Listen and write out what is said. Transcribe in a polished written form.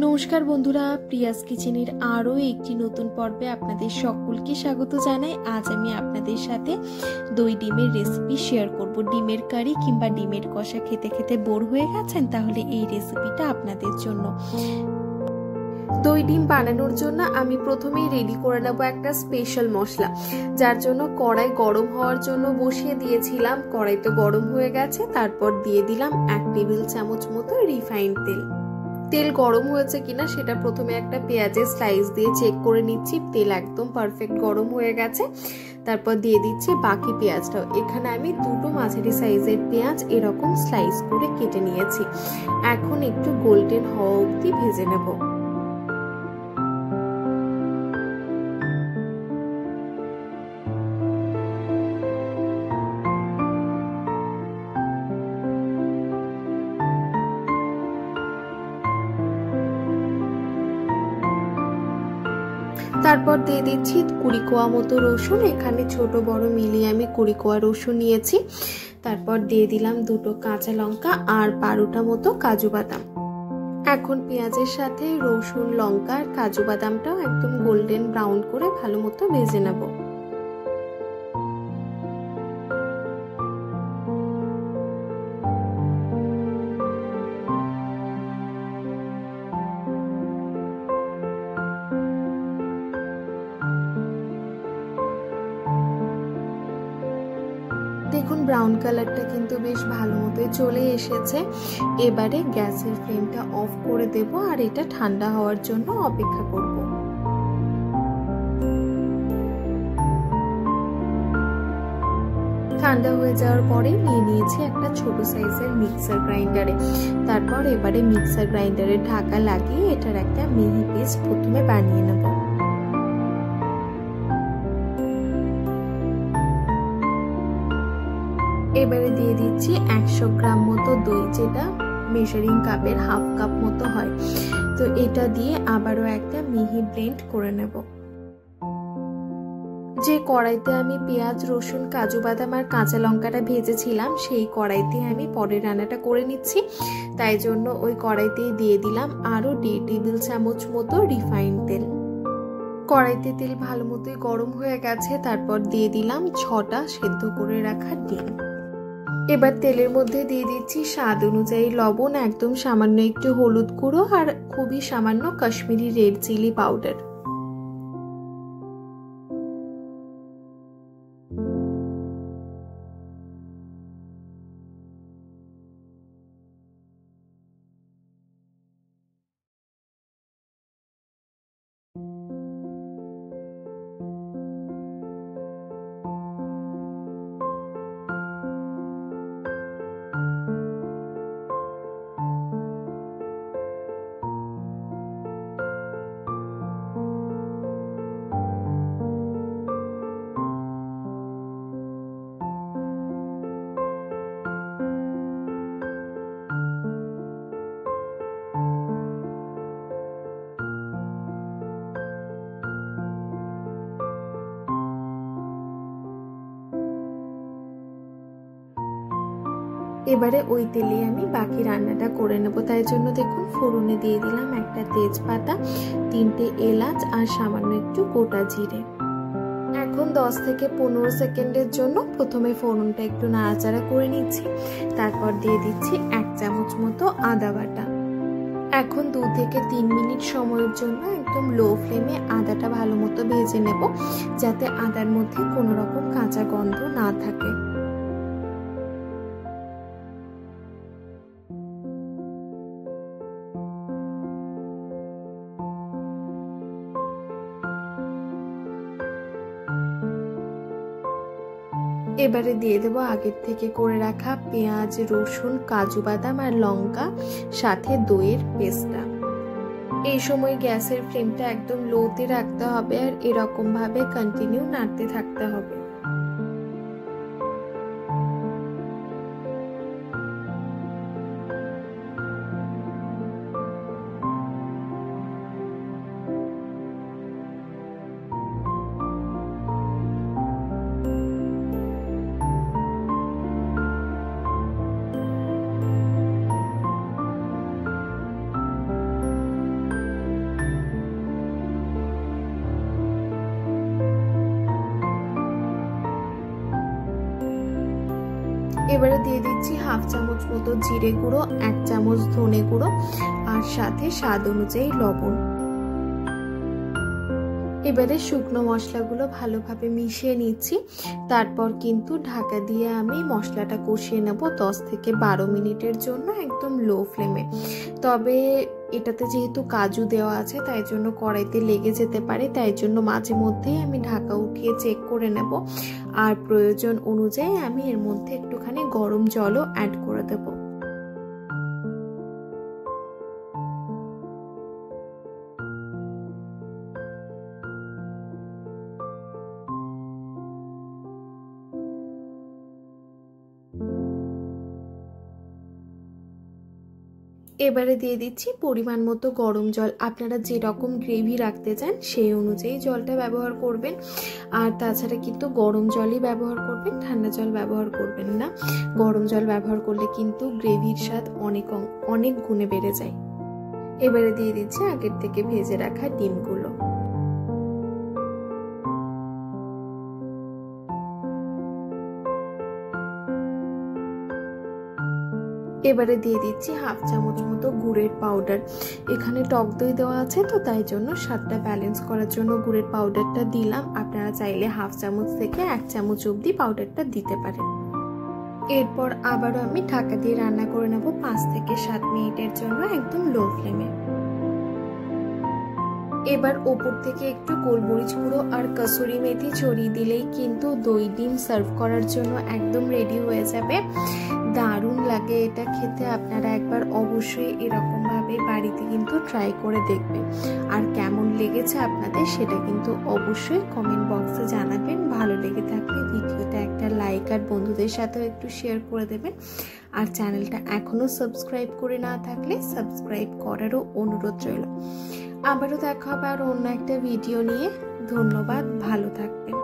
নমস্কার বন্ধুরা, প্রিয়াস কিচেনের আরও একটি নতুন পর্বে আপনাদের সকলকে স্বাগত জানাই। আজ আমি আপনাদের সাথে দই ডিমের রেসিপি শেয়ার করব। ডিমের কারি কিংবা ডিমের কষা খেতে খেতে বোর হয়ে গেছেন, তাহলে এই রেসিপিটা আপনাদের জন্য। দই ডিম বানানোর জন্য আমি প্রথমেই রেডি করে নেব একটা স্পেশাল মশলা, যার জন্য কড়াই গরম হওয়ার জন্য বসিয়ে দিয়েছিলাম। কড়াইটা গরম হয়ে গেছে, তারপর দিয়ে দিলাম 1 টেবিল চামচ মতো রিফাইন্ড তেল। তেল গরম হয়েছে কিনা সেটা প্রথমে একটা পেঁয়াজের স্লাইস দিয়ে চেক করে নিচ্ছি। তেল একদম পারফেক্ট গরম হয়ে গেছে, তারপর দিয়ে দিচ্ছি বাকি পেঁয়াজটাও। এখানে আমি দুটো মাঝারি সাইজের পেঁয়াজ এরকম স্লাইস করে কেটে নিয়েছি। এখন একটু গোল্ডেন হওয়া অবধি ভেজে নেব। তারপর দিয়ে দিচ্ছি 20 কোয়া মতো রসুন। এখানে ছোট বড় মিলিয়ে আমি 20 কোয়া রসুন নিয়েছি। তারপর দিয়ে দিলাম দুটো কাঁচা লঙ্কা আর 12টা মতো কাজু বাদাম। এখন পেঁয়াজের সাথে রসুন, লঙ্কা আর কাজু বাদামটাও একদম গোল্ডেন ব্রাউন করে ভালো মতো ভেজে নেব। দেখুন ব্রাউন কালারটা কিন্তু বেশ ভালো মতো চলে এসেছে। এবারে গ্যাসের ফ্লেমটা অফ করে দেব আর এটা ঠান্ডা হওয়ার জন্য অপেক্ষা করব। ঠান্ডা হয়ে যাওয়ার পরে নিয়ে নিয়েছি একটা ছোট সাইজের মিক্সার গ্রাইন্ডারে। তারপর এবারে মিক্সার গ্রাইন্ডারে ঢাকা লাগিয়ে এটার একটা মিহি পেস্ট প্রথমে বানিয়ে নেব। এবারে দিয়ে দিচ্ছি 100 গ্রাম মতো দই, যেটা মেজারিং কাপের হাফ কাপ মতো হয়। তো এটা দিয়ে আবারও একটা মিহি ব্লেন্ড করে নেব। যে কড়াইতে আমি পেঁয়াজ, রসুন, কাজু বাদাম আর কাঁচা লঙ্কাটা ভেজেছিলাম, সেই কড়াইতে আমি পরে রান্নাটা করে নিচ্ছি। তাই জন্য ওই কড়াইতেই দিয়ে দিলাম আরো 1.5 টেবিল চামচ মতো রিফাইন্ড তেল। কড়াইতে তেল ভালো মতোই গরম হয়ে গেছে, তারপর দিয়ে দিলাম 6টা সেদ্ধ করে রাখা ডিম। এবার তেলের মধ্যে দিয়ে দিচ্ছি স্বাদ অনুযায়ী লবণ, একদম সামান্য একটু হলুদ গুঁড়ো আর খুবই সামান্য কাশ্মীরি রেড চিলি পাউডার। এবারে ওই তেলে আমি বাকি রান্নাটা করে নেব। তাই জন্য দেখুন ফোড়নে দিয়ে দিলাম একটা তেজপাতা, 3টে এলাচ আর সামান্য একটু গোটা জিরে। এখন 10 থেকে 15 সেকেন্ডের জন্য প্রথমে ফোড়নটা একটু নাড়াচাড়া করে নিচ্ছি। তারপর দিয়ে দিচ্ছি 1 চামচ মতো আদা বাটা। এখন 2 থেকে 3 মিনিট সময়ের জন্য একদম লো ফ্লেমে আদাটা ভালো মতো ভেজে নেব, যাতে আদার মধ্যে কোনো রকম কাঁচা গন্ধ না থাকে। এবারে দিয়ে দেবো আগের থেকে করে রাখা পেঁয়াজ, রসুন, কাজু বাদাম আর লঙ্কা, সাথে দইয়ের পেস্টটা। এই সময় গ্যাসের ফ্লেমটা একদম লোতে রাখতে হবে আর এরকম ভাবে কন্টিনিউ নাড়তে থাকতে হবে। এবারে দিয়ে দিচ্ছি হাফ চামচ মতো জিরে গুঁড়ো, 1 চামচ ধনে গুঁড়ো আর সাথে স্বাদ অনুযায়ী লবণ। এবারে শুকনো মশলাগুলো ভালোভাবে মিশিয়ে নিচ্ছি। তারপর কিন্তু ঢাকা দিয়ে আমি মশলাটা কষিয়ে নেব 10 থেকে 12 মিনিটের জন্য একদম লো ফ্লেমে। তবে এটাতে যেহেতু কাজু দেওয়া আছে তাই জন্য কড়াইতে লেগে যেতে পারে, তাই জন্য মাঝে মধ্যেই আমি ঢাকা উঠিয়ে চেক করে নেব। আর প্রয়োজন অনুযায়ী আমি এর মধ্যে একটুখানি গরম জলও অ্যাড করে দেবো। এবারে দিয়ে দিচ্ছি পরিমাণ মতো গরম জল। আপনারা যেরকম গ্রেভি রাখতে চান সেই অনুযায়ী জলটা ব্যবহার করবেন। আর তাছাড়া কিন্তু গরম জলই ব্যবহার করবেন, ঠান্ডা জল ব্যবহার করবেন না। গরম জল ব্যবহার করলে কিন্তু গ্রেভির স্বাদ অনেক গুণে বেড়ে যায়। এবারে দিয়ে দিচ্ছি আগের থেকে ভেজে রাখা ডিমগুলো। এবারে দিয়ে দিচ্ছি হাফ চামচ মতো গুড়ের পাউডার। এখানে টক দই দেওয়া আছে তো তাই জন্য স্বাদটা ব্যালেন্স করার জন্য গুড়ের পাউডারটা দিলাম। আপনারা চাইলে হাফ চামচ থেকে 1 চামচ অবধি পাউডারটা দিতে পারেন। এরপর আবারও আমি ঢাকা দিয়ে রান্না করে নেব 5 থেকে 7 মিনিটের জন্য একদম লো ফ্লেমে। এবার ওপর থেকে একটু গোলমরিচ গুঁড়ো আর কসুরি মেথি ছড়িয়ে দিলেই কিন্তু দই ডিম সার্ভ করার জন্য একদম রেডি হয়ে যাবে। দারুণ লাগে এটা খেতে। আপনারা একবার অবশ্যই এরকম ভাবে বাড়িতে কিন্তু ট্রাই করে দেখবেন। আর কেমন লেগেছে আপনাদের সেটা কিন্তু অবশ্যই কমেন্ট বক্সে জানাবেন। ভালো লেগে থাকলে ভিডিওটা একটা লাইক আর বন্ধুদের সাথেও একটু শেয়ার করে দেবেন। আর চ্যানেলটা এখনো সাবস্ক্রাইব করে না থাকলে সাবস্ক্রাইব করারও অনুরোধ রইল। আবারও দেখা হবে আর অন্য একটা ভিডিও নিয়ে। ধন্যবাদ, ভালো থাকবেন।